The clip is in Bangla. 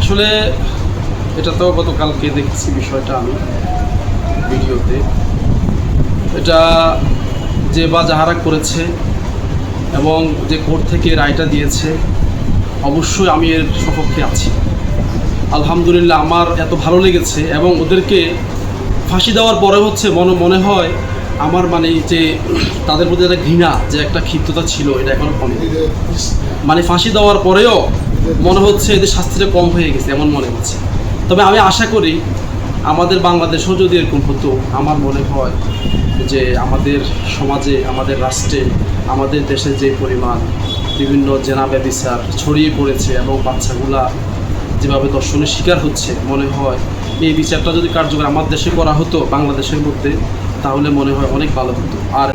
আসলে এটা তো গতকালকে দেখেছি বিষয়টা আমি ভিডিওতে। এটা যে বা যাহারা করেছে এবং যে কোর্ট থেকে রায়টা দিয়েছে, অবশ্যই আমি এর সপক্ষে আছি। আলহামদুলিল্লাহ, আমার এত ভালো লেগেছে এবং ওদেরকে ফাঁসি দেওয়ার পরে হচ্ছে মনে হয় আমার মানে যে তাদের প্রতি একটা ঘৃণা, যে একটা ক্ষিপ্ততা ছিল, এটা এখনো কমেনি। মানে ফাঁসি দেওয়ার পরেও মনে হচ্ছে এদের শাস্তিটা কম হয়ে গেছে এমন মনে হচ্ছে। তবে আমি আশা করি আমাদের বাংলাদেশেও যদি এরকম হতো, আমার মনে হয় যে আমাদের সমাজে, আমাদের রাষ্ট্রে, আমাদের দেশে যে পরিমাণ বিভিন্ন জেনা ব্যভিচার ছড়িয়ে পড়েছে এবং বাচ্চাগুলা যেভাবে দর্শনের শিকার হচ্ছে, মনে হয় এই বিচারটা যদি কার্যকর আমার দেশে করা হতো, বাংলাদেশের মধ্যে, তাহলে মনে হয় অনেক ভালো হতো। আর